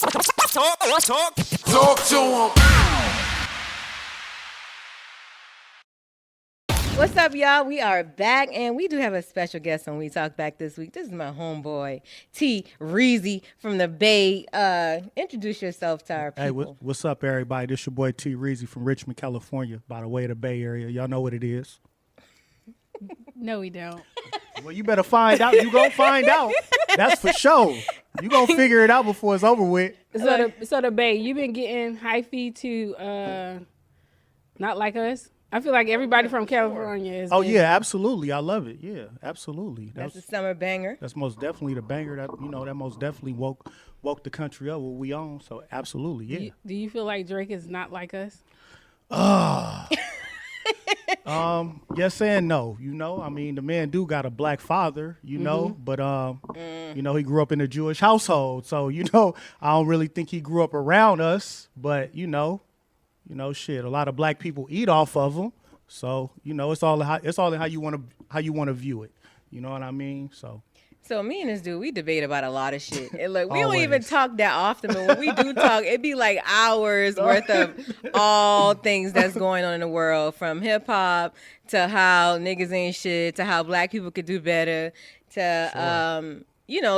Talk to him. What's up, y'all? We are back, and we do have a special guest on We Talk Back this week. This is my homeboy, Reezy from the Bay. Introduce yourself to our people. Hey, what's up, everybody? This your boy Reezy from Richmond, California, by the way of the Bay Area. Y'all know what it is. No, we don't. Well, you better find out. You gonna find out. That's for sure. You gonna figure it out before it's over with. So the Bay, you've been getting hyphy to Not Like Us. I feel like everybody from California is. Oh yeah, absolutely. I love it. Yeah, absolutely. That's a summer banger. That's most definitely the banger that that most definitely woke the country up. What we on? So absolutely, yeah. Do you feel like Drake is not like us? Yes and no. I mean, the man do got a black father, but he grew up in a Jewish household. So, I don't really think he grew up around us, but shit, a lot of black people eat off of him. So, it's all in how you want to view it. You know what I mean? So me and this dude, we debate about a lot of shit. And look, we don't Always. even talk that often, but when we do talk, it be like hours worth of all things that's going on in the world, from hip hop to how niggas ain't shit, to how black people could do better, to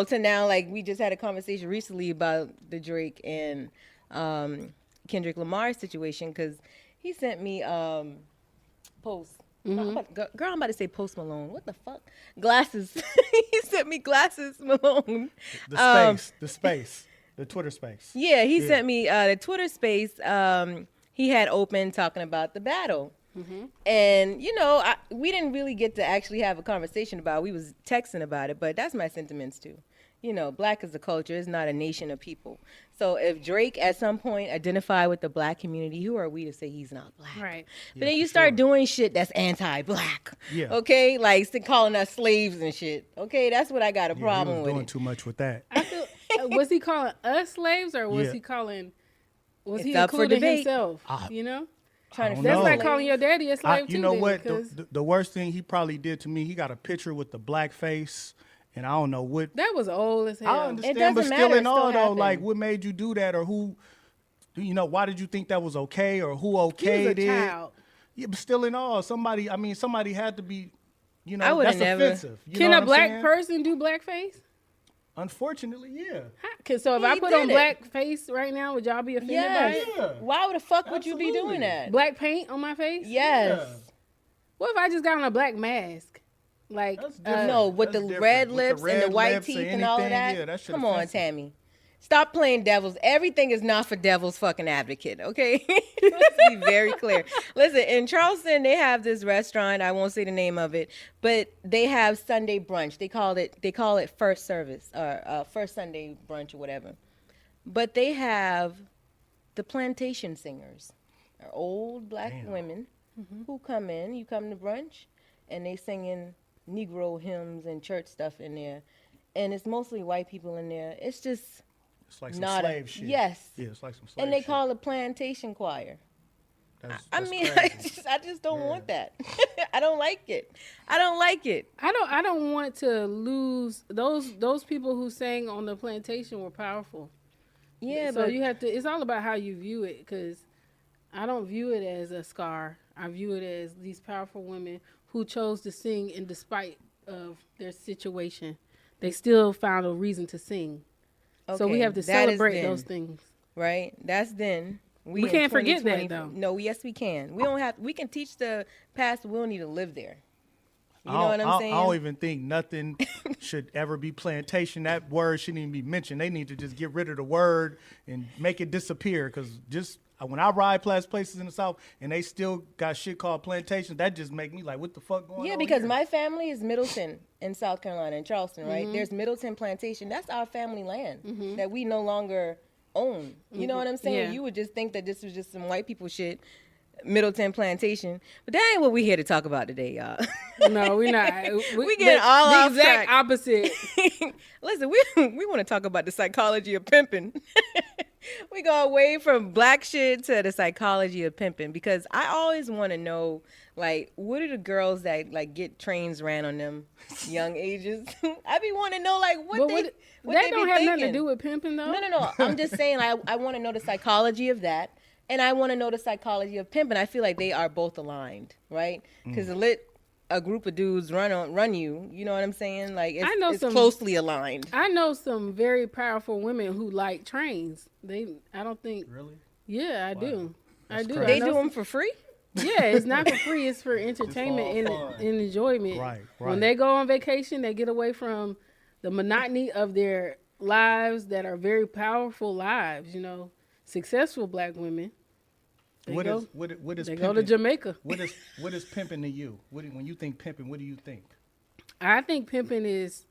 to now, like, we just had a conversation recently about the Drake and Kendrick Lamar situation, because he sent me posts. I'm about to say Post Malone. What the fuck? Glasses. He sent me glasses, Malone. The Twitter space. Yeah, he sent me the Twitter space. He had open talking about the battle. And, we didn't really get to actually have a conversation about it. We was texting about it, but that's my sentiments too. Black is a culture. It's not a nation of people. So if Drake at some point identify with the black community, who are we to say he's not black? Right. But then you start doing shit that's anti-black. Yeah. Okay? Like calling us slaves and shit. Okay? That's what I got a problem he was with. doing too much with that. I feel, was he calling us slaves, or was Yeah. he calling? Was It's he up for including debate. himself? Trying to don't That's know. like calling your daddy a slave too. You know then, what? because The worst thing he probably did to me, he got a picture with the black face, and I don't know what. that was old as hell. I understand, doesn't but matter, still it in all, still though, happened. like, what made you do that, or who, why did you think that was okay, or who He was okayed a it? child. Yeah, but still in all, somebody had to be, I would've that's never- offensive. You Can know a what I'm black saying? person do blackface? Unfortunately, yeah. So if He I put did on it. blackface right now, would y'all be offended by Yes. it? Yeah. Why the fuck would you be Absolutely. doing that? Black paint on my face? Yes. Yeah. What if I just got on a black mask? Like, That's different. No, with That's the different. red With the lips and red the white lips or teeth and all of anything, that. yeah, that shit Come on, offensive. Tammy. Stop playing devil's. Everything is not for devil's fucking advocate, okay? Let's be very clear. Listen, in Charleston, they have this restaurant. I won't say the name of it, but they have Sunday brunch. They call it first service or first Sunday brunch or whatever. But they have the plantation singers, are old black women who come in. You come to brunch, and they singing Negro hymns and church stuff in there, and it's mostly white people in there. It's just It's like some not slave shit. Yes. Yeah, it's like some slave And they shit. call it plantation choir. That's I mean, crazy. I just don't want that. I don't like it. I don't like it. I don't want to lose those people who sang on the plantation were powerful. Yeah, So but you have to. It's all about how you view it, because I don't view it as a scar. I view it as these powerful women who chose to sing, and despite of their situation, they still found a reason to sing. So we okay, have to that is celebrate then, those things. right? That's then. We in can't forget that, 2020 though. No, yes, we can. We don't have. We can teach the past. We don't need to live there. You know I what don't- I'm saying? I don't even think nothing should ever be plantation. That word shouldn't even be mentioned. They need to just get rid of the word and make it disappear. Because just when I ride past places in the South and they still got shit called plantation, that just make me like, what the fuck going on? Yeah, because here? my family is Middleton in South Carolina, in Charleston, right? There's Middleton Plantation. That's our family land that we no longer own. You know what I'm saying? Yeah. You would just think that this was just some white people shit, Middleton Plantation. But that ain't what we here to talk about today, y'all. No, we're not. We getting all the off exact track. opposite. Listen, we want to talk about the psychology of pimping. We go away from black shit to the psychology of pimping because I always want to know, like, what are the girls that like get trains ran on them young ages? I be want to know, like, what But they what, what that they don't be have thinking. nothing to do with pimping, though. No. I'm just saying, I want to know the psychology of that, and I want to know the psychology of pimping. I feel like they are both aligned, right? Because a group of dudes run you. You know what I'm saying? Like it's closely aligned. I know some very powerful women who like trains. I don't think. Really? Yeah, I do. That's I do. crazy. They I know do them some- for free. Yeah, it's not for free. It's for entertainment fun. and enjoyment. Right. When they go on vacation, they get away from the monotony of their lives that are very powerful lives. You know, successful black women. They What go, is they pimping? go to Jamaica. What is pimping to you? When you think pimping, what do you think? I think pimping is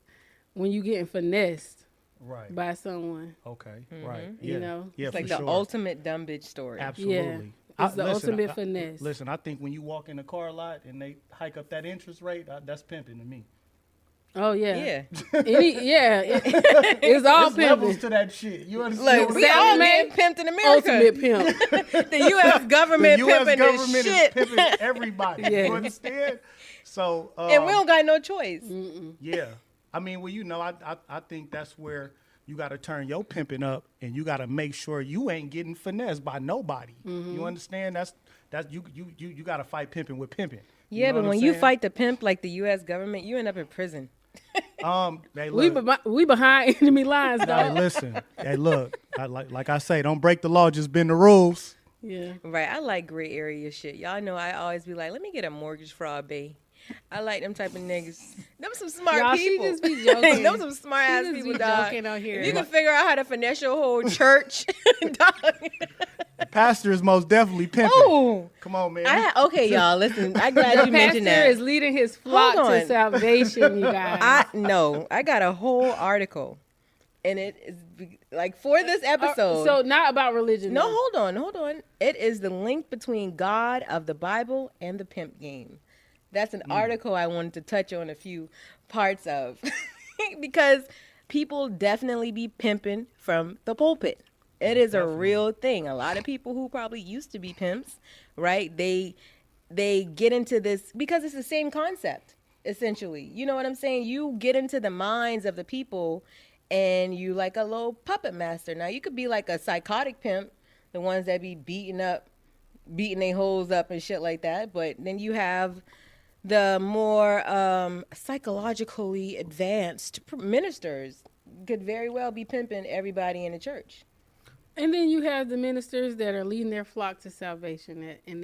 when you getting finessed Right. by someone. Okay. Right. You Yeah. know? Yeah, It's like for the sure. ultimate dumb bitch story. Absolutely. It's the ultimate finesse. Listen, I think when you walk in a car lot and they hike up that interest rate, that's pimping to me. Oh yeah. Yeah. It's all There's levels pimping. to that shit. You understand? Look, what we I'm all saying? getting pimped in America. Ultimate pimp. The U.S. government The U.S. pimping government is is shit, pimping everybody. Yeah. You understand? So, and we don't got no choice. yeah. I mean, well, you know, I think that's where you got to turn your pimping up, and you got to make sure you ain't getting finessed by nobody. You understand? That's you got to fight pimping with pimping. You Yeah, know but what when I'm you saying? fight the pimp like the U.S. government, you end up in prison. Hey, We look, we behind enemy lines, hey, dog. listen, hey, look, like I say, don't break the law, just bend the rules. Yeah. Right, I like gray area shit. Y'all know I always be like, let me get a mortgage fraud bay. I like them type of niggas. Them some smart Y'all, she people. just be joking. Them some smart She ass just people, be dog. joking out here. If you can figure out how to finesse your whole church, dog. The pastor is most definitely pimping. Oh, Come on, man. okay, y'all. Listen, I'm glad The you mentioned pastor that. is leading his flock Hold to on. salvation, you guys. I got a whole article, and it is like for this episode. So not about religion. No, though. hold on. It is the link between God of the Bible and the pimp game. That's an article I wanted to touch on a few parts of because people definitely be pimping from the pulpit. It is a real thing. A lot of people who probably used to be pimps, right? They get into this because it's the same concept, essentially. You know what I'm saying? You get into the minds of the people and you like a little puppet master. Now you could be like a psychotic pimp, the ones that be beating their hoes up and shit like that. But then you have the more psychologically advanced ministers could very well be pimping everybody in the church. And then you have the ministers that are leading their flock to salvation, and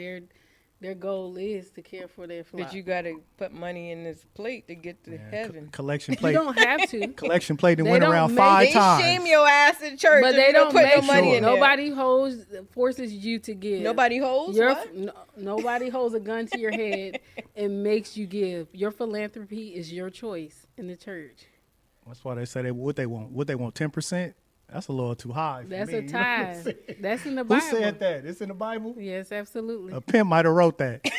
their goal is to care for their flock. But you got to put money in this plate to get to heaven. Collection You plate. don't have to. Collection plate that They went don't around make- 5 They times. shame your ass in church, But if they you don't put make no money sure. in there. Nobody forces you to give. Nobody holds what? Nobody holds a gun to your head and makes you give. Your philanthropy is your choice in the church. That's why they say what they want. 10%. That's a little too high. For That's me, a you know what I'm tithe. saying? That's in the Who Bible. said that? It's in the Bible. Yes, absolutely. A pimp might have wrote that.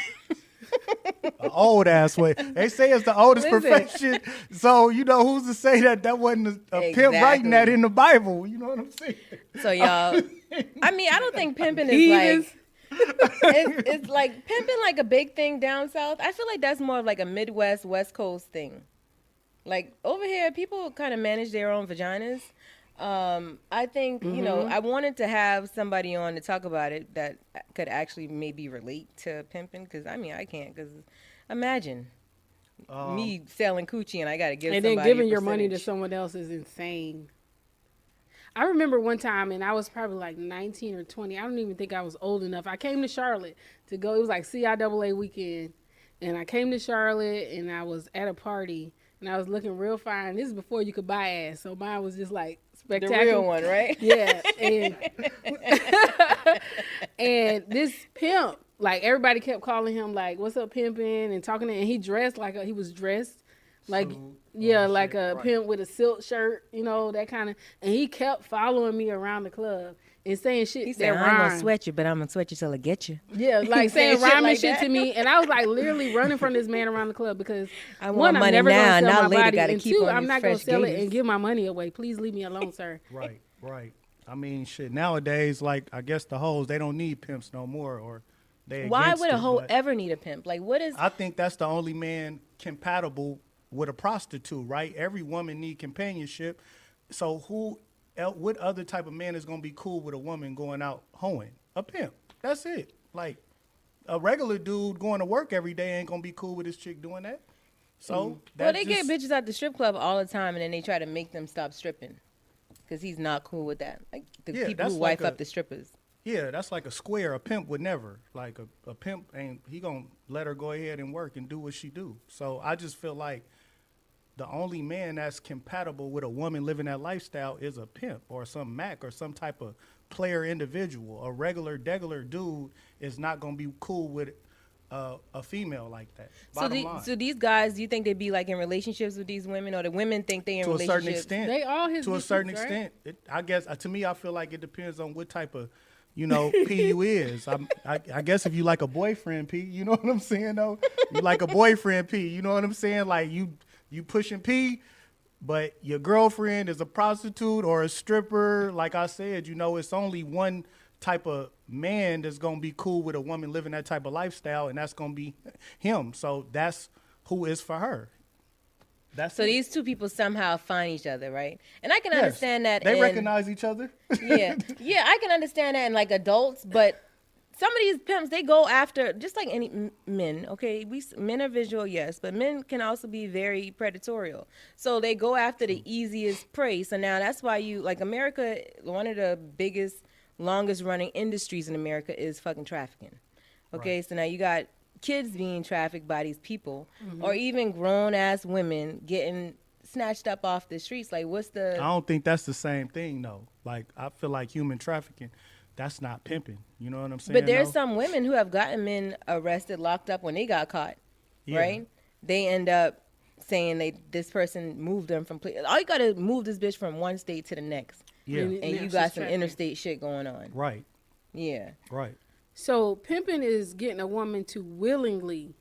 An old ass way. They say it's the oldest Listen. profession. So you know who's to say that wasn't a pimp writing that Exactly. in the Bible? You know what I'm saying? So y'all, I mean, I don't think pimping is Heathens. like it's like pimping like a big thing down south. I feel like that's more of like a Midwest, West Coast thing. Like over here, people kind of manage their own vaginas. I think, you know, I wanted to have somebody on to talk about it that could actually maybe relate to pimping. Because, I mean, I can't. Because imagine me selling coochie and I got to give And somebody then giving a your money to percentage. someone else is insane. I remember one time, and I was probably like 19 or 20. I don't even think I was old enough. I came to Charlotte to go. It was like CIAA weekend. And I came to Charlotte, and I was at a party. And I was looking real fine. This is before you could buy ass. So mine was just like The spectacular. real one, right? Yeah. And, and this pimp, like everybody kept calling him like, what's up pimping? And talking to him. And he dressed like he was dressed like, like a pimp with a silk shirt, you know, that kind of. And he kept following me around the club and saying shit He that said, I ain't gonna rhymed. sweat you, but I'm gonna sweat you till I get you. Yeah, like saying saying shit rhyming like shit that. to me, and I was like literally running from this man around the club because I want one, I'm money never now, gonna now sell my later body, gotta and keep two, on I'm these not gonna fresh sell it gators. and give my money away. Please leave me alone, sir. Right. I mean, shit. Nowadays, like I guess the hoes, they don't need pimps no more, or they. Why against would a it, hoe but ever need a pimp? Like, what is? I think that's the only man compatible with a prostitute, right? Every woman need companionship. So what other type of man is gonna be cool with a woman going out hoeing? A pimp. That's it. Like a regular dude going to work every day ain't gonna be cool with his chick doing that. So Well, they get bitches at the strip club all the time, and then they try to make them stop stripping because he's not cool with that. Like the Yeah, people that's who like wife up the strippers. Yeah, that's like a square. A pimp would never. Like a pimp ain't, he gonna let her go ahead and work and do what she do. So I just feel like the only man that's compatible with a woman living that lifestyle is a pimp or some Mac or some type of player individual. A regular degular dude is not gonna be cool with a female like that. Bottom line. So these guys, do you think they be like in relationships with these women, or the women think they in To a relationships? certain extent. They all his to a bitches, certain right? extent. I guess to me, I feel like it depends on what type of, P you is. I guess if you like a boyfriend P, you know what I'm saying though. You like a boyfriend P, you know what I'm saying? Like you pushing P, but your girlfriend is a prostitute or a stripper. Like I said, it's only one type of man that's gonna be cool with a woman living that type of lifestyle, and that's gonna be him. So that's who is for her. So these two people somehow find each other, right? And I can Yes, understand that. they recognize each other. yeah, I can understand that in like adults, but some of these pimps, they go after just like any men. Okay, men are visual, yes, but men can also be very predatorial. So they go after the easiest prey. So now that's why America, one of the biggest, longest running industries in America is fucking trafficking. Okay, right. So now you got kids being trafficked by these people, or even grown ass women getting snatched up off the streets. Like, what's the? I don't think that's the same thing though. Like, I feel like human trafficking, that's not pimping. You know what I'm saying? But there's some women who have gotten men arrested, locked up when they got caught, right? They end up saying this person moved them from. All you gotta move this bitch from one state to the next. Yeah, and you got some interstate shit going on. Right. Yeah. Right. So pimping is getting a woman to willingly.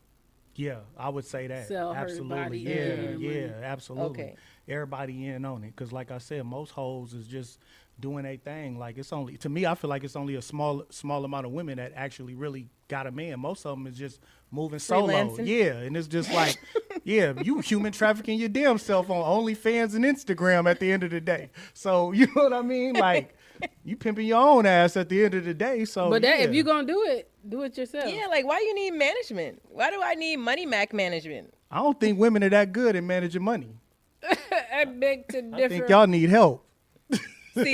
Yeah, I would say that. Sell absolutely. her body. Yeah, absolutely. Okay. Everybody in on it, because like I said, most hoes is just doing a thing. Like, it's only, to me, I feel like it's only a small amount of women that actually really got a man. Most of them is just moving solo. Freelancing. Yeah, and it's just like, yeah, you human trafficking your damn self on OnlyFans and Instagram at the end of the day. So you know what I mean? Like, you pimping your own ass at the end of the day. So, but if you're gonna do it yourself. Yeah, like, why you need management? Why do I need Money Mac management? I don't think women are that good at managing money. I beg to differ. I think y'all need help. See,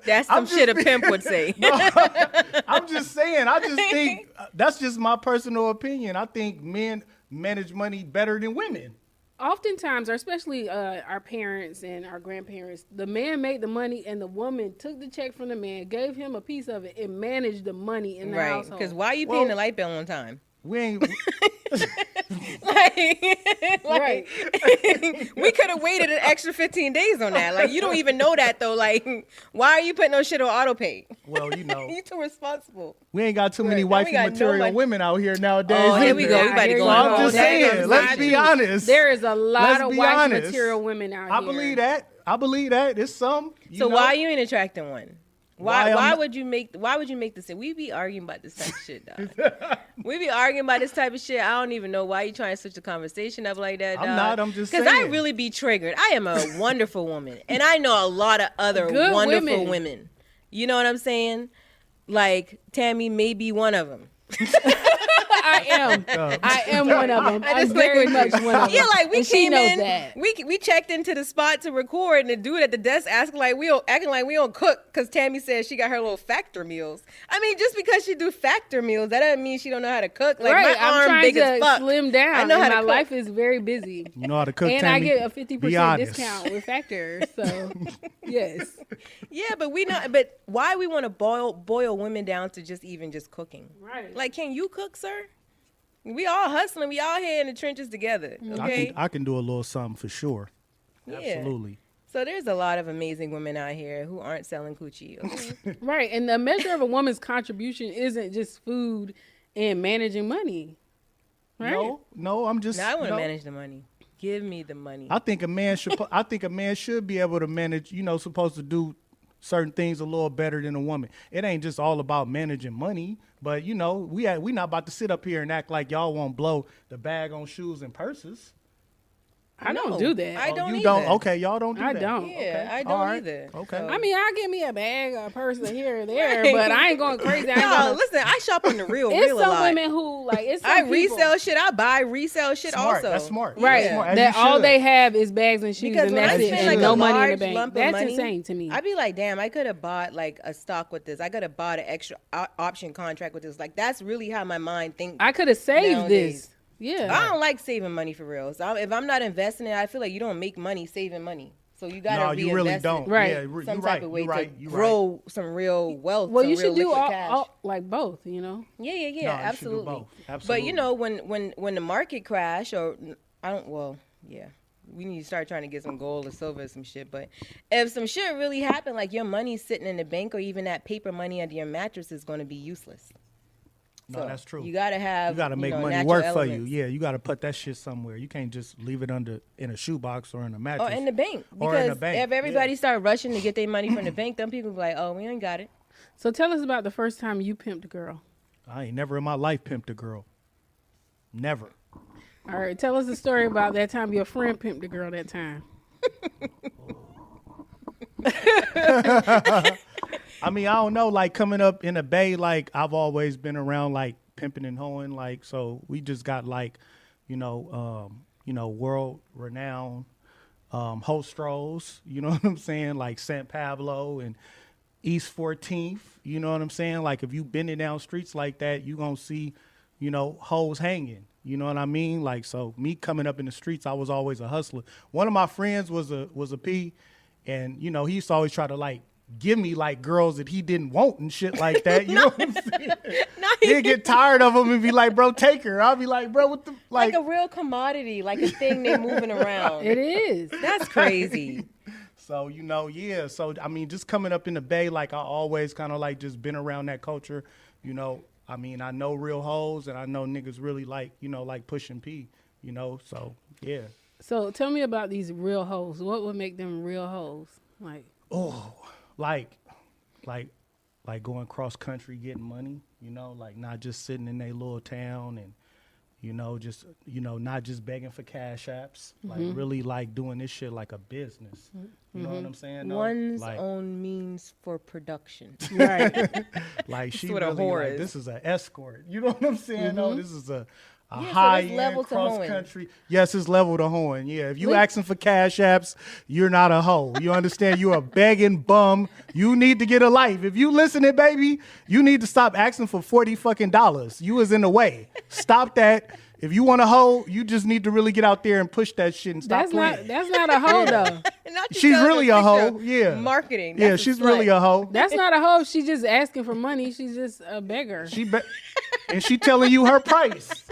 that's some shit a pimp would say. I'm just saying. I just think that's just my personal opinion. I think men manage money better than women. Oftentimes, or especially our parents and our grandparents, the man made the money and the woman took the check from the man, gave him a piece of it, and managed the money in the household. Right, because why are you paying the light bill on time? We ain't. Right. We could have waited an extra 15 days on that. Like, you don't even know that though. Like, why are you putting no shit on auto pay? Well, you too responsible. We ain't got too many Right. wifey material women out here nowadays. Oh, here we either. go. We about to go So on I'm all just day. saying. Let's be honest. There is a lot Let's of be wife honest. material women out I here. believe that. It's some. So why you ain't attracting one? Why Why would you make this? We be arguing about this type of shit, dog. We be arguing about this type of shit. I don't even know why you trying to switch the conversation up like that, dog. I'm not. I'm just saying. Because I really be triggered. I am a wonderful woman, and I know a lot of other Good wonderful women. You know what I'm saying? Like, Tammy may be one of them. I am one of them. I'm very much one of them. Yeah, like, we And she came knows in, that. we checked into the spot to record, and the dude at the desk acting like we don't cook because Tammy said she got her little factor meals. I mean, just because she do factor meals, that doesn't mean she don't know how to cook. Like, right, my I'm arm trying big to as fuck. slim down. I know how to my cook. life is very busy. You know how to cook, And Tammy? I get a Be 50% honest. discount with Factor. So, yes. Yeah, but we know. But why we want to boil women down to just cooking? Right. Like, can you cook, sir? We all hustling. We all here in the trenches together. Okay. I can do a little something for sure. Yeah. Absolutely. So there's a lot of amazing women out here who aren't selling coochie. Okay? Right. And the measure of a woman's contribution isn't just food and managing money. Right? No, I'm just. Now I want to manage the money. Give me the money. I think a man should. I think a man should be able to manage. Supposed to do certain things a little better than a woman. It ain't just all about managing money, but you know, we not about to sit up here and act like y'all won't blow the bag on shoes and purses. I don't No, do that. I don't You either. don't? Okay, y'all don't do I that. don't. Yeah, Okay. I All don't right. either. Okay. So- I mean, I'll give me a bag, a person here or there, but I ain't going crazy. I ain't No, gonna, listen, I shop on the real it's a some lot. women who like it's some I people, resell shit. I buy resell shit Smart. also. That's smart. right? That's smart. As That you all should. they have is bags and shoes, Because and when that's I it, spend and like no a money in the large bank. lump of That's money, insane to me. I'd be like, damn, I could have bought like a stock with this. I could have bought an extra option contract with this. Like that's really how my mind thinks. I could have saved Nowadays. this. Yeah. I don't like saving money for real. So if I'm not investing it, I feel like you don't make money saving money. So you gotta No, reinvest you really it don't. Right. Yeah, you're some right. type of way You're right. to You're grow some real wealth. Well, some you real should do liquid cash. all like both. You know. Yeah, yeah, yeah, No, you should do absolutely. both. But Absolutely. you know, when the market crash, or I don't, well, yeah, we need to start trying to get some gold or silver or some shit. But if some shit really happened, like your money's sitting in the bank or even that paper money under your mattress is going to be useless. No, So that's true. You gotta have. You got to make know, money natural work elements. for you. Yeah, you got to put that shit somewhere. You can't just leave it in a shoebox or in a mattress. Or in the bank. Or in Because the bank, if everybody yeah. start rushing to get their money from the bank, then people be like, oh, we ain't got it. So tell us about the first time you pimped a girl. I ain't never in my life pimped a girl. Never. All right, tell us the story about that time your friend pimped a girl that time. I mean, I don't know. Like coming up in the Bay, like I've always been around like pimping and hoeing. Like so, we just got like, world renowned hostros. You know what I'm saying? Like San Pablo and East 14th. You know what I'm saying? Like if you bending down streets like that, you gonna see, hoes hanging. You know what I mean? Like so, me coming up in the streets, I was always a hustler. One of my friends was a P, and he used to always try to like give me like girls that he didn't want and shit like that. You know what I'm saying? He'd get tired of them and be like, bro, take her. I'll be like, bro, what the Like a real commodity, like a thing they're moving around. It is. That's crazy. So, yeah. So, I mean, just coming up in the Bay, like I always kind of like just been around that culture, I mean, I know real hoes and I know niggas really like, like pushing P, so yeah. So tell me about these real hoes. What would make them real hoes? Like going cross country, getting money, like not just sitting in a little town and, not just begging for cash apps, like really like doing this shit like a business. You know what I'm saying? though? One's like, own means for production. Right. like she what a really whore like, is. this is an escort. You know what I'm saying? though? This is a so high it's level end to cross hoeing. country. Yes, it's level to hoeing. Yeah, if you asking for cash apps, you're not a hoe. You understand? You're a begging bum. You need to get a life. If you listening, baby, you need to stop asking for $40 fucking dollars. You was in the way. Stop that. If you want a hoe, you just need to really get out there and push that shit and stop playing. That's not a hoe though. Not you She's telling really her a hoe. picture. Yeah. Marketing. Yeah, That's she's slut. really a hoe. That's not a hoe. She's just asking for money. She's just a beggar. And she telling you her price.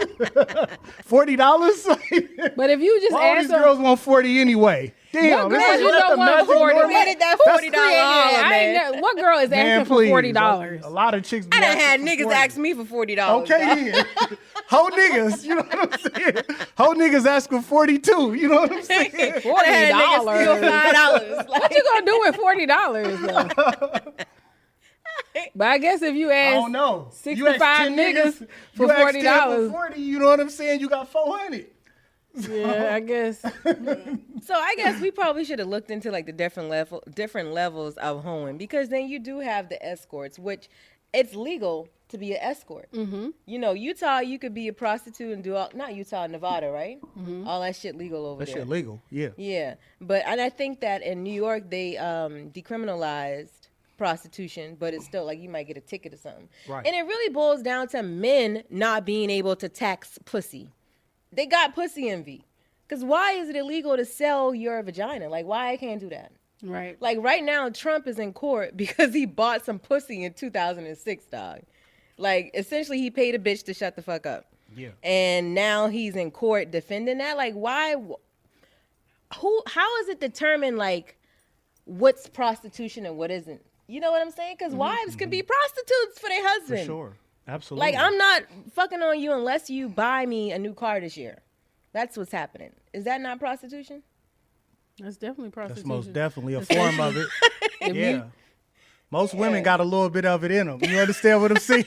$40? But if you just All ask these her, girls want 40 anyway. Damn, what this girl is you what don't the want magic 40? number- Where did that That's $40 crazy. holler, man? what girl is asking Man, for please. $40? A lot of chicks be I done asking had for niggas 40. ask me for $40. Okay, then. Hoe niggas, you know what I'm saying? Hoe niggas ask for 42, you know what I'm saying? I done had niggas steal $5. Like, What you gonna do with $40? But I guess if you I ask don't know. 65 niggas for you ask 10 $40. for 40, you know what I'm saying? You got 400. Yeah, I guess. so I guess we probably should have looked into like the different levels of hoeing, because then you do have the escorts, which it's legal to be an escort. Mm-hmm. Utah, you could be a prostitute and do not Utah, Nevada, right? Mm-hmm. All that shit legal over there. That shit legal, yeah. Yeah, and I think that in New York they decriminalized prostitution, but it's still like you might get a ticket or something. Right. And it really boils down to men not being able to tax pussy. They got pussy envy. Because why is it illegal to sell your vagina? Like, why I can't do that? Right. Like, right now, Trump is in court because he bought some pussy in 2006, dog. Like, essentially, he paid a bitch to shut the fuck up. Yeah. And now he's in court defending that. Like, why? How is it determined, like, what's prostitution and what isn't? You know what I'm saying? Because wives can be prostitutes for their husband. For sure. Absolutely. Like, I'm not fucking on you unless you buy me a new car this year. That's what's happening. Is that not prostitution? That's definitely prostitution. That's most definitely a form of it. If yeah. you Most women got a little bit of it in them. You understand what I'm saying?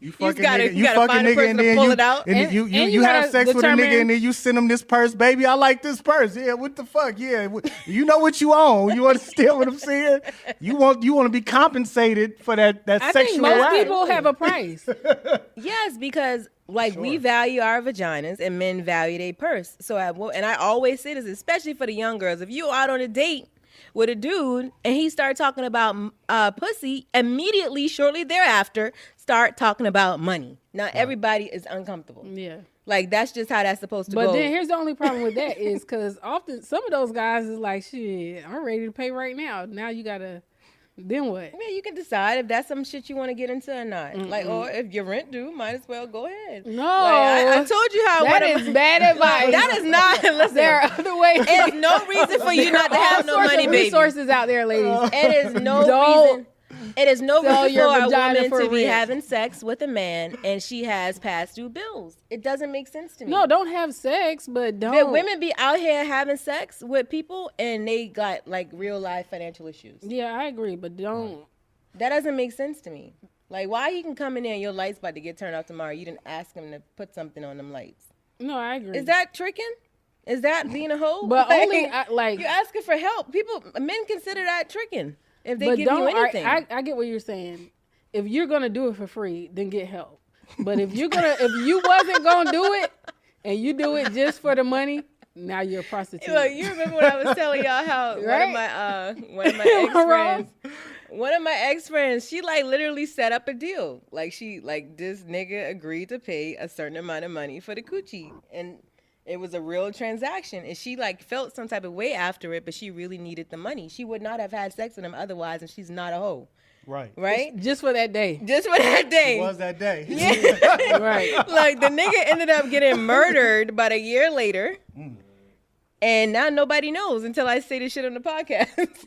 You fucking gotta- nigga, you gotta find a person to pull it out. and you you have gotta sex with a nigga determine- and then you send him this purse, baby. I like this purse. Yeah, what the fuck? Yeah, you know what you own. You understand what I'm saying? You want to be compensated for that I sexual think most act. people have a price. Yes, because like we value our vaginas and men value their purse. So and I always say this, especially for the young girls. If you out on a date with a dude and he start talking about pussy, immediately shortly thereafter start talking about money. Now everybody is uncomfortable. Yeah. Like that's just how that's supposed to go. But then here's the only problem with that is because often some of those guys is like, shit, I'm ready to pay right now. Now you gotta, then what? Yeah, you can decide if that's some shit you want to get into or not. Like, or if your rent due, might as well go ahead. No, Like, I told you how that is bad advice. That is not. Listen, There are other ways. there's no reason for you not to have no money, baby. Resources out there, ladies. It is no Don't reason. It is no sell reason your for a vagina woman for to be rent. having sex with a man and she has past due bills. It doesn't make sense to me. No, don't have sex, but don't. But women be out here having sex with people and they got like real life financial issues. Yeah, I agree, but don't. That doesn't make sense to me. Like, why he can come in there and your light's about to get turned off tomorrow? You didn't ask him to put something on them lights. No, I agree. Is that tricking? Is that being a hoe? But only like you're asking for help. Men consider that tricking if they but give you don't. anything. I get what you're saying. If you're gonna do it for free, then get help. But if you wasn't gonna do it and you do it just for the money, now you're a prostitute. Look, you remember when I was telling y'all how Right? one of my ex-friends, she like literally set up a deal. Like this nigga agreed to pay a certain amount of money for the coochie. And it was a real transaction. And she like felt some type of way after it, but she really needed the money. She would not have had sex with him otherwise, and she's not a hoe. Right. Right? Just for that day. Just for that day. It was that day. Yeah. Right. Like the nigga ended up getting murdered about a year later. And now nobody knows until I say this shit on the podcast.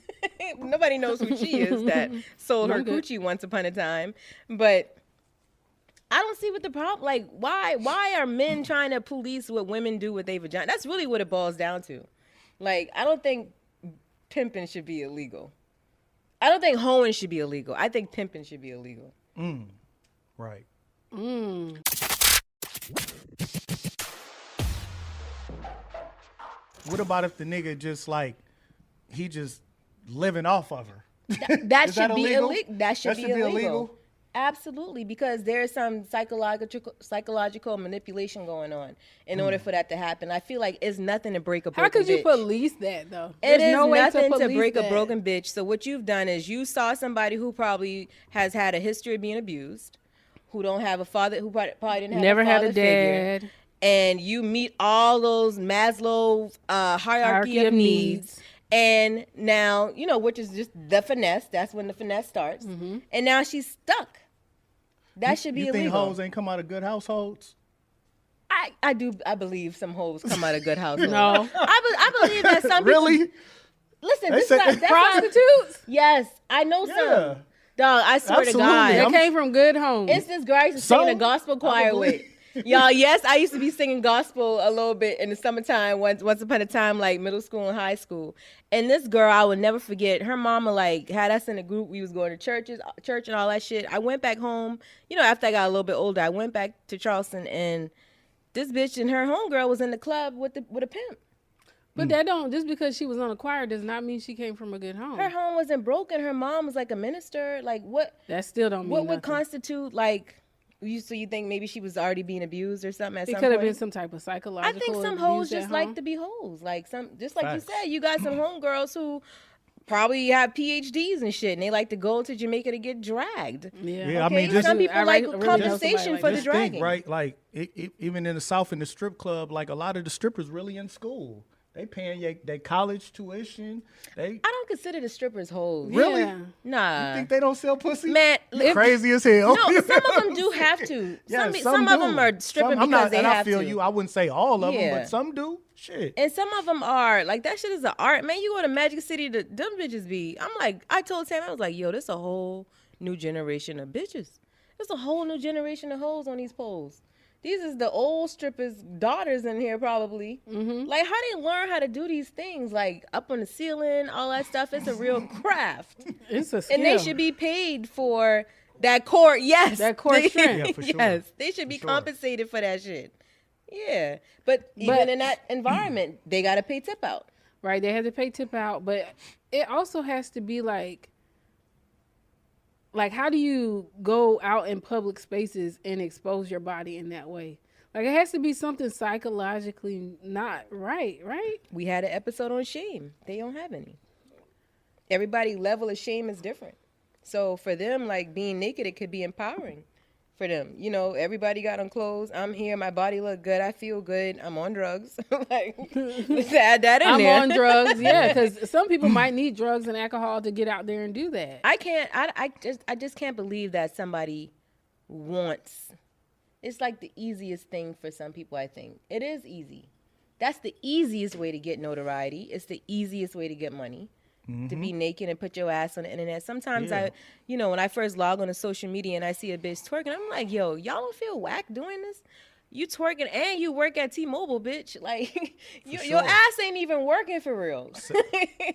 Nobody knows who she is that sold her coochie once upon a time. But I don't see what the problem. Like, why are men trying to police what women do with their vagina? That's really what it boils down to. Like, I don't think pimping should be illegal. I don't think hoeing should be illegal. I think pimping should be illegal. Right. What about if the nigga just like he just living off of her? That Is should that be illegal? illegal. That should be illegal. Absolutely, because there is some psychological manipulation going on in order for that to happen. I feel like it's nothing to break a broken bitch. How could you police that though? It is no way nothing to police break that. a broken bitch. So what you've done is you saw somebody who probably has had a history of being abused, who don't have a father, who probably didn't have Never a had father a figure, dad. and you meet all those Maslow's hierarchy of needs. And now, which is just the finesse. That's when the finesse starts. And now she's stuck. That should be you illegal. think hoes ain't come out of good households? I believe some hoes come out of good households. No. I believe that some Really? people... Listen, They this say- is how- Prostitutes? Yes, I know Yeah. some. Dog, I swear Absolutely. to God. They I'm- came from good homes. It's this girl I used to sing in a Some? gospel choir Probably. with. Y'all, yes, I used to be singing gospel a little bit in the summertime, once upon a time, like middle school and high school. And this girl, I will never forget, her mama like had us in a group. We was going to church and all that shit. I went back home, after I got a little bit older, I went back to Charleston, and this bitch and her homegirl was in the club with a pimp. But that don't, just because she was on a choir does not mean she came from a good home. Her home wasn't broken. Her mom was like a minister. Like what? That still don't mean What would nothing. constitute like? So you think maybe she was already being abused or something? At It some could have point? been some type of psychological I think some abuse hoes at just like home. to be hoes. Like just like Facts. you said, you got some homegirls who probably have PhDs and shit, and they like to go to Jamaica to get dragged. Yeah. Yeah, I Okay? mean, just some people I like really know somebody compensation like for that. the Just think, dragging. right? Like even in the South, in the strip club, like a lot of the strippers really in school. They paying their college tuition. They I don't consider the strippers hoes. really Yeah. Nah. think they don't sell pussy? Man, You crazy as hell. No, some of them do have to. Yeah, some of them do. are stripping I'm because not, they and have I feel to. you. I wouldn't say all of them, Yeah. but some do. Shit. And some of them are like that shit is an art, man. You go to Magic City, them bitches be. I'm like, I told Sam, I was like, yo, this a whole new generation of bitches. There's a whole new generation of hoes on these poles. These is the old strippers' daughters in here probably. Like, how they learn how to do these things, like up on the ceiling, all that stuff. It's a real craft. It's a skill. And they should be paid for that core. Yes. That core strength. Yeah, for sure. Yes. They should be For sure. compensated for that shit. Yeah. But even in that environment, they got to pay tip out. Right, they have to pay tip out, but it also has to be like how do you go out in public spaces and expose your body in that way? Like, it has to be something psychologically not right? We had an episode on shame. They don't have any. Everybody's level of shame is different. So for them, like, being naked, it could be empowering for them. You know, everybody got on clothes. I'm here. My body look good. I feel good. I'm on drugs. Like, let's add that in there. I'm on drugs, yeah, because some people might need drugs and alcohol to get out there and do that. I just can't believe that somebody wants. It's like the easiest thing for some people, I think. It is easy. That's the easiest way to get notoriety. It's the easiest way to get money. To be naked and put your ass on the internet. Sometimes when I first log on to social media and I see a bitch twerking, I'm like, yo, y'all don't feel whack doing this? You twerking and you work at T-Mobile, bitch. Like, your ass ain't even working for real.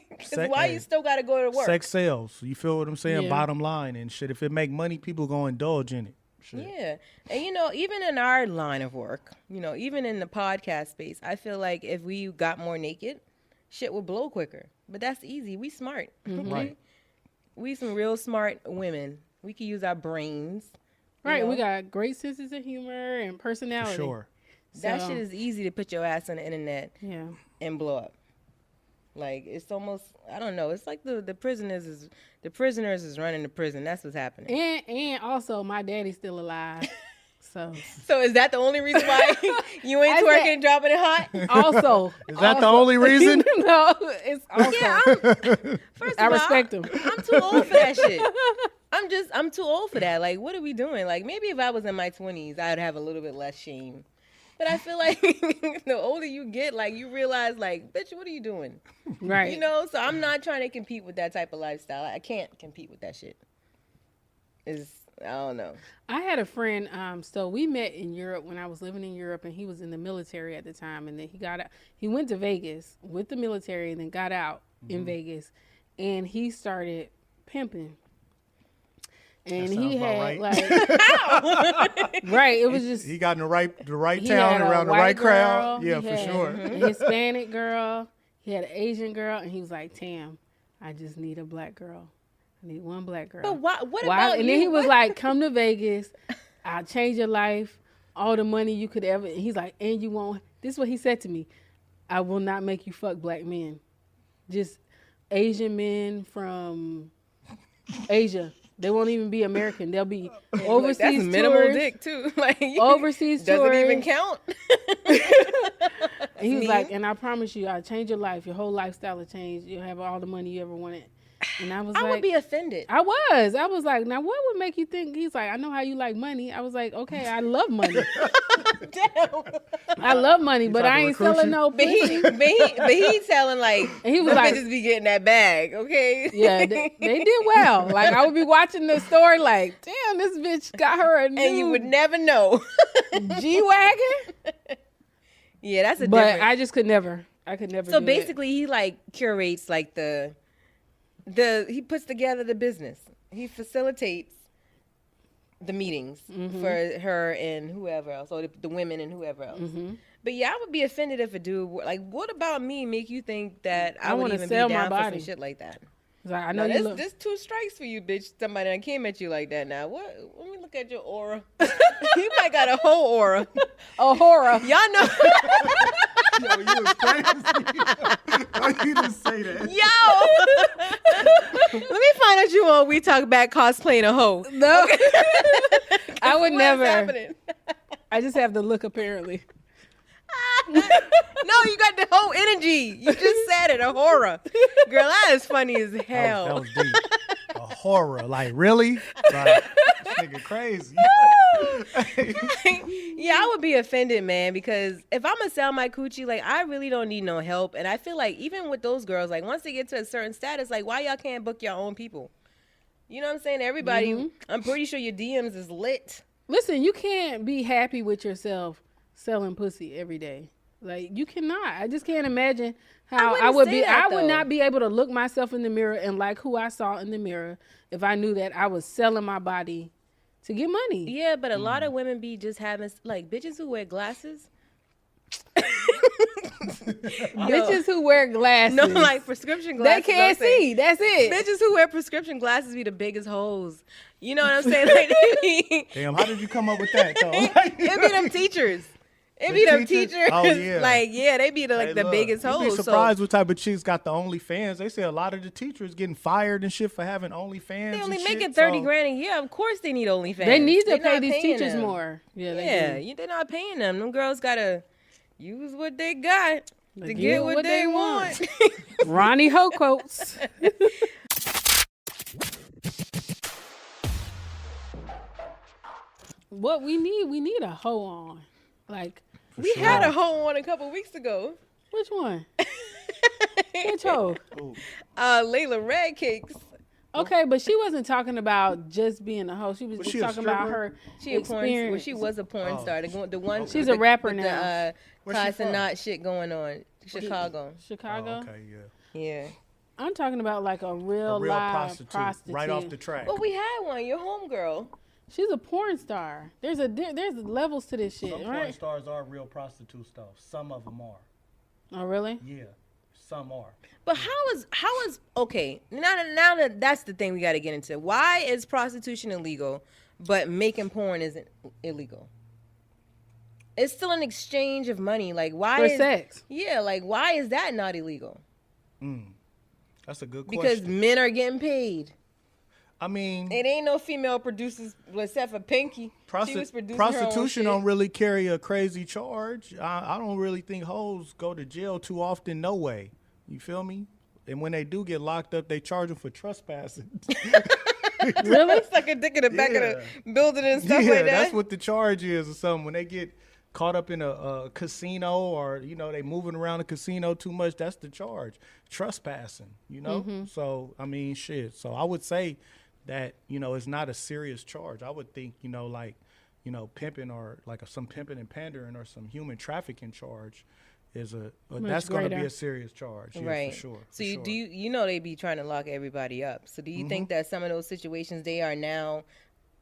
Because why you still got to go to work? Sex sales. You feel what I'm saying? Yeah. Bottom line and shit. If it make money, people go indulge in it. Shit. Yeah. And, even in our line of work, even in the podcast space, I feel like if we got more naked, shit would blow quicker. But that's easy. We smart. Right. We some real smart women. We can use our brains. Right, we got great senses of humor and personality. For sure. That So- shit is easy to put your ass on the internet Yeah. and blow up. Like, it's almost, I don't know. It's like the prisoners is running the prison. That's what's happening. And also, my daddy's still alive. So is that the only reason why you ain't I twerking said- and dropping it hot? Also. Is that the only reason? No, it's also. Yeah, first of I all, respect him. I'm too old for that shit. I'm too old for that. Like, what are we doing? Like, maybe if I was in my 20s, I'd have a little bit less shame. But I feel like the older you get, like, you realize, like, bitch, what are you doing? Right. So I'm not trying to compete with that type of lifestyle. I can't compete with that shit. I don't know. I had a friend, so we met in Europe when I was living in Europe, and he was in the military at the time, and then he got out. He went to Vegas with the military and then got out in Vegas, and he started pimping. And That he sounds about had right. like right, it was just He got in the right he town had a around the white right crowd. girl, Yeah, he for had sure. a Hispanic girl, he had an Asian girl, and he was like, "Tam, I just need a black girl. I need one black girl." But what Why? about And you? then he was What- like, "Come to Vegas. I'll change your life. All the money you could ever." He's like, "And you won't." This is what he said to me: "I will not make you fuck black men. Just Asian men from Asia. They won't even be American. They'll be overseas That's minimal tourists. dick too. Like, Overseas doesn't even tourists. count. And he was Me? like, and I promise you, I'll change your life. Your whole lifestyle will change. You'll have all the money you ever wanted." And I was I like, would be offended. I was like, now what would make you think? He's like, I know how you like money. I was like, okay, I love money. Damn. I love money, but tried I to ain't recruit selling you? no But he, pussy. but he telling like, And he was them like- bitches be getting that bag, okay? Yeah, they did well. Like, I would be watching the story like, damn, this bitch got her a new And you would never know. G-Wagon. Yeah, that's a But different. I just could never. I could never So do basically, he like curates like the he puts together the business. He facilitates the meetings Mm-hmm. for her and whoever else, or the women and whoever else. Mm-hmm. But yeah, I would be offended if a dude like, what about me make you think that I would wanna even sell be my down for body. some shit like that? it. Like, I know No, you look. this 2 strikes for you, bitch. Somebody that came at you like that. Now, what? Let me look at your aura. You might got a whole aura. A horror. Y'all know. Yo, you was crazy. Why you didn't say that? Yo. Let me find out you on We Talk Back cosplaying a hoe. No. I would What's never. happening? I just have the look, apparently. No, you got the whole energy. You just said it, a horror. Girl, that is funny as hell. That was deep. A horror. Like, really? Like, this nigga crazy. Yeah, I would be offended, man, because if I'm gonna sell my coochie, like, I really don't need no help. And I feel like even with those girls, like, once they get to a certain status, like, why y'all can't book your own people? You know what I'm saying? Everybody, I'm pretty sure your DMs is lit. Listen, you can't be happy with yourself selling pussy every day. Like, you cannot. I just can't imagine how I would be. I would not be able to look myself in the mirror and like who I saw in the mirror if I knew that I was selling my body to get money. Yeah, but a lot of women be just having, like, bitches who wear glasses. Bitches who wear glasses. No, like prescription glasses. They can't see. That's it. Bitches who wear prescription glasses be the biggest hoes. You know what I'm saying? Like, Damn, how did you come up with that, though? it be them teachers. It be them teachers. Oh, yeah. Like, yeah, they be the biggest hoes. You'd be surprised what type of chicks got the OnlyFans. They say a lot of the teachers getting fired and shit for having OnlyFans. They only and making shit, 30 so. grand a year. Of course they need OnlyFans. They need to They pay not these paying teachers them. more. Yeah, They're not paying them. Them girls gotta use what they got to get what they want. Ronnie Ho quotes. What we need a hoe on. Like, We had a hoe on a couple weeks ago. which one? Which hoe? Layla Red Cakes. Okay, but she wasn't talking about just being a hoe. She was just she a talking about stripper? her She a porn. Well, experience. she was a porn star. The one. She's with a rapper with now. The Where's she class and from? knot shit going on. Chicago. Chicago. Oh, okay, yeah. Yeah. I'm talking about like a real live prostitute. right off the track. Well, we had one. Your homegirl. She's a porn star. There's levels to this shit, Some porn right? stars are real prostitutes, though. Some of them are. Oh, really? Yeah, some are. But how is okay? Now that that's the thing we got to get into. Why is prostitution illegal, but making porn isn't illegal? It's still an exchange of money. Like why For is sex. Yeah, like why is that not illegal? That's a good Because question. men are getting paid. I mean, It ain't no female producers except for Pinky. She was producing her own prostitution shit. don't really carry a crazy charge. I don't really think hoes go to jail too often. No way. You feel me? And when they do get locked up, they charge them for trespassing. Really? Suck a dick in the back of the building and stuff like that. That's what the charge is or something. When they get caught up in a casino or, they moving around the casino too much, that's the charge. Trespassing, So, I mean, shit. So I would say that, it's not a serious charge. I would think, pimping or like some pimping and pandering or some human trafficking charge is that's going to be greater. a serious charge. Yeah, Right. for sure. So for sure. do you they be trying to lock everybody up. So do you think that some of those situations they are now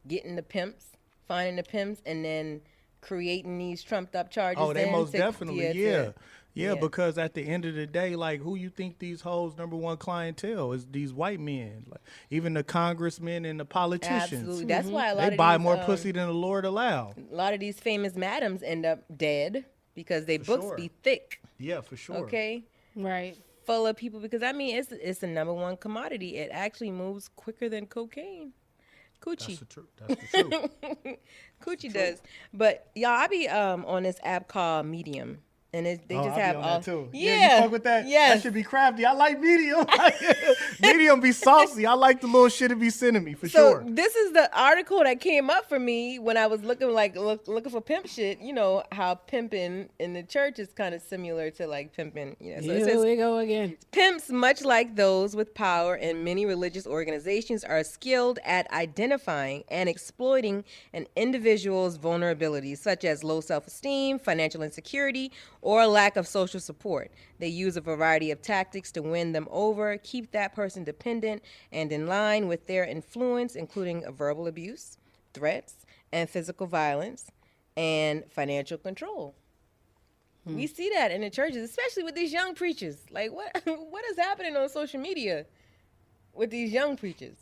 getting the pimps, finding the pimps, and then creating these trumped up charges? Oh, they then most to- definitely, to- yeah. Because at the end of the day, like, who you think these hoes' number one clientele is? These white men, like even the congressmen and the politicians. Absolutely. That's why a lot They of buy these, more pussy than the Lord allow. A lot of these famous madams end up dead because they books sure. be thick. Yeah, for sure. Okay. Right. Full of people because I mean it's the number one commodity. It actually moves quicker than cocaine. Coochie. That's the truth. That's the truth. Coochie does. But y'all, I be on this app called Medium. And they just I have be on all that too. Yeah. You fuck with that? Yes. That should be crafty. I like medium. Medium be saucy. I like the little shit it be sending me for So sure. this is the article that came up for me when I was looking looking for pimp shit. You know how pimping in the church is kind of similar to like pimping. So it Here says we go again. pimps, much like those with power in many religious organizations, are skilled at identifying and exploiting an individual's vulnerabilities, such as low self-esteem, financial insecurity, or a lack of social support. They use a variety of tactics to win them over, keep that person dependent and in line with their influence, including verbal abuse, threats, and physical violence, and financial control. We see that in the churches, especially with these young preachers. Like, what is happening on social media with these young preachers?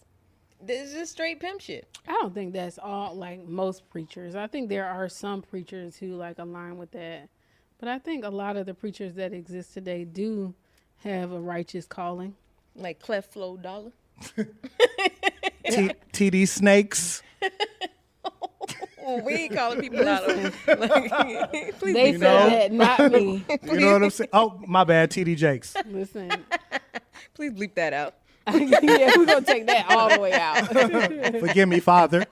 This is just straight pimp shit. I don't think that's all like most preachers. I think there are some preachers who like align with that. But I think a lot of the preachers that exist today do have a righteous calling. Like Clef Flo Dollar. TD snakes. Oh, we ain't calling people out on like, please They be said that, not me. You know what I'm saying? Oh, my bad, TD Jakes. Listen, please bleep that out. yeah, we're gonna take that all the way out. Forgive me, Father,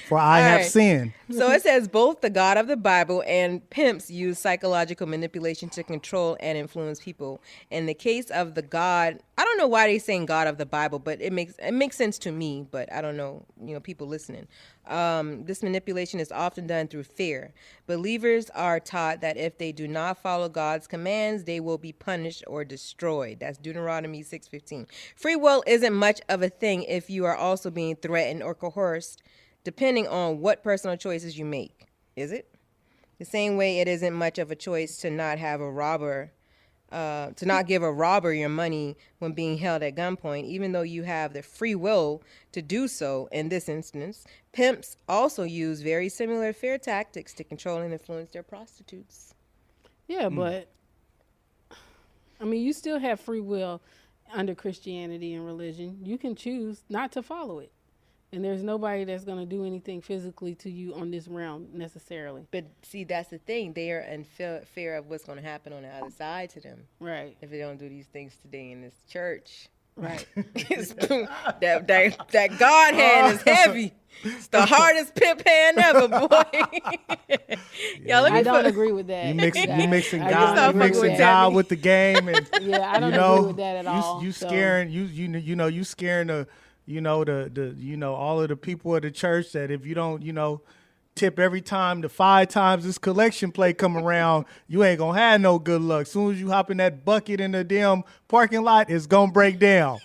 for I have right. sinned. So it says both the God of the Bible and pimps use psychological manipulation to control and influence people. In the case of the God I don't know why they saying God of the Bible, but it makes sense to me. But I don't know, people listening. This manipulation is often done through fear. Believers are taught that if they do not follow God's commands, they will be punished or destroyed. That's Deuteronomy 6:15. Free will isn't much of a thing if you are also being threatened or coerced, depending on what personal choices you make. Is it? The same way it isn't much of a choice to not have a robber. To not give a robber your money when being held at gunpoint, even though you have the free will to do so in this instance. Pimps also use very similar fear tactics to control and influence their prostitutes. Yeah, but I mean, you still have free will under Christianity and religion. You can choose not to follow it. And there's nobody that's going to do anything physically to you on this realm necessarily. But see, that's the thing. They are in fear of what's going to happen on the other side to them. Right. If they don't do these things today in this church. Right. that God hand is heavy. It's the hardest pimp hand ever, boy. I don't agree with that. You mixing with God with the game, and yeah, I don't agree with that at all. You scaring you scaring all of the people of the church that if you don't tip every time the 5 times this collection plate come around, you ain't gonna have no good luck. Soon as you hop in that bucket in the damn parking lot, it's gonna break down.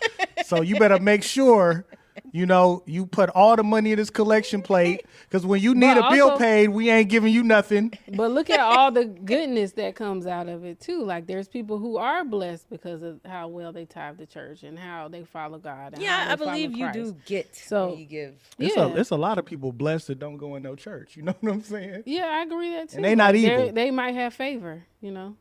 So you better make sure you put all the money in this collection plate, because when you need a bill paid, we ain't giving you nothing. But look at all the goodness that comes out of it too. Like there's people who are blessed because of how well they tithe the church and how they follow God. And I believe you do get so you give. It's a lot of people blessed that don't go in no church. You know what I'm saying? Yeah, I agree that too. And they not evil. They might have favor. So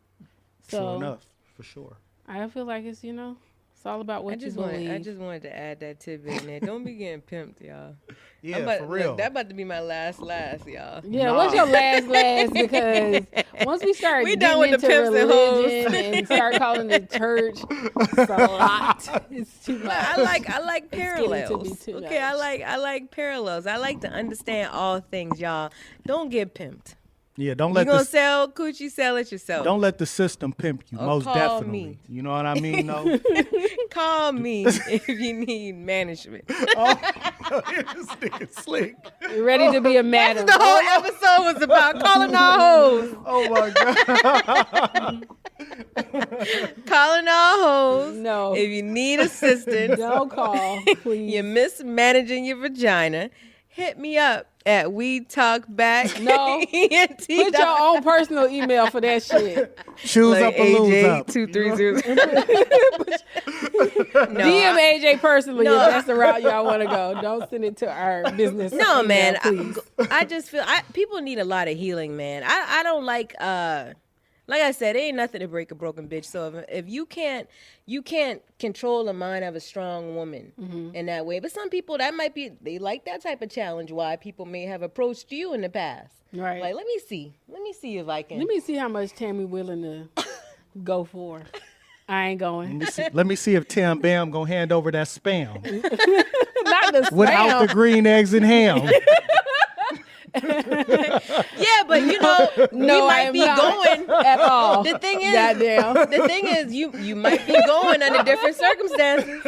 sure enough, for sure. I feel like it's it's all about what you believe. I just wanted to add that tidbit in there. Don't be getting pimped, y'all. Yeah, for real. Look, that about to be my last, y'all. Yeah, what's your last? Because once we start getting into religion and start calling the church, it's a lot. It's too much. I like parallels. Okay, I like parallels. I like to understand all things, y'all. Don't get pimped. Yeah, don't let you gonna sell coochie, sell it yourself. Don't let the system pimp you. Most definitely. Me. You know what I mean? No. Call me if you need management. This nigga slick. You're ready to be a madam. That's the whole episode was about calling our hoes. Oh my god. Calling our hoes. No. If you need assistance, don't call. Please. You're mismanaging your vagina. Hit me up at We Talk Back. No. Put your own personal email for that shit. Choose like up or lose up. 230. DM AJ personally if that's the route y'all want to go. Don't send it to our business. No, email, man. Please. I just feel people need a lot of healing, man. I don't like I said, there ain't nothing to break a broken bitch. So if you can't control the mind of a strong woman in that way. But some people they like that type of challenge. Why people may have approached you in the past. Right. Like, let me see if I can. Let me see how much Tammy willing to go for. I ain't going. Let me see if TamBam gonna hand over that spam. Not the spam. Without the green eggs and ham. Yeah, but we might be going at all. The thing is, goddamn. The thing is, you might be going under different circumstances.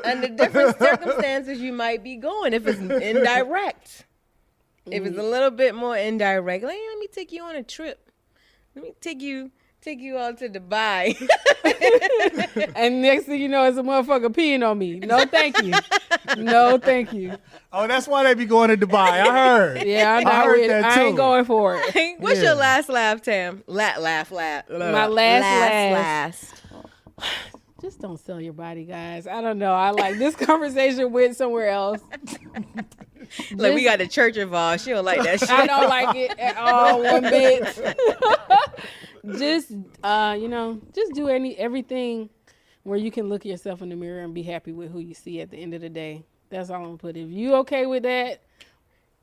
Under different circumstances, you might be going if it's indirect. If it's a little bit more indirect, like, let me take you on a trip. Let me take you out to Dubai. And next thing you know, it's a motherfucker peeing on me. No, thank you. No, thank you. Oh, that's why they be going to Dubai. I heard. Yeah, I'm not with it. I ain't going for it. What's your last laugh, Tam? Laugh. My last. Just don't sell your body, guys. I don't know. I like this conversation went somewhere else. Like, we got the church involved. She don't like that shit. I don't like it at all, one bit. Just do everything where you can look yourself in the mirror and be happy with who you see at the end of the day. That's all I'm gonna put. If you okay with that,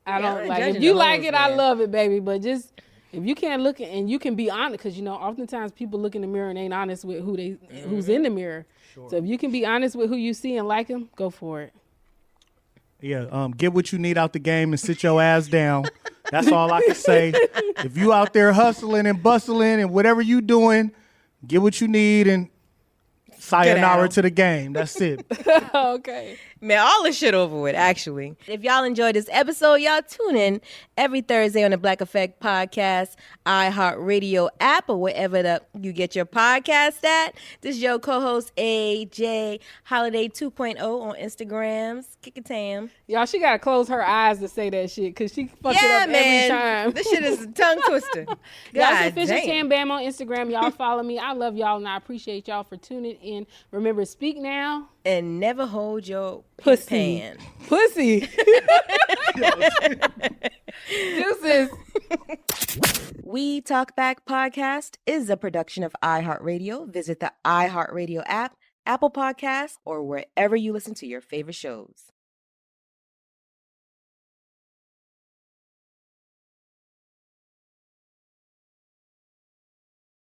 I don't like it. If you like it, man. I love it, baby. But just if you can't look and you can be honest, because oftentimes people look in the mirror and ain't honest with who's in the mirror. Sure. So if you can be honest with who you see and like them, go for it. Yeah, get what you need out the game and sit your ass down. That's all I can say. If you out there hustling and bustling and whatever you doing, get what you need and Sayonara Adam. to the game. That's it. Okay. Man, all this shit over with, actually. If y'all enjoyed this episode, y'all tune in every Thursday on the Black Effect Podcast, iHeartRadio app, or wherever you get your podcast at. This is your co-host, AJ Holiday 2.0 on Instagrams. Kick it, Tam. Y'all, she gotta close her eyes to say that shit because she fuck it Yeah, up man. every time. This shit is a tongue twister. Y'all God official damn. TamBam on Instagram. Y'all follow me. I love y'all and I appreciate y'all for tuning in. Remember, speak now. And never hold your Pussy. pan. Pussy. Deuces. We Talk Back podcast is a production of iHeartRadio. Visit the iHeartRadio app, Apple Podcasts, or wherever you listen to your favorite shows.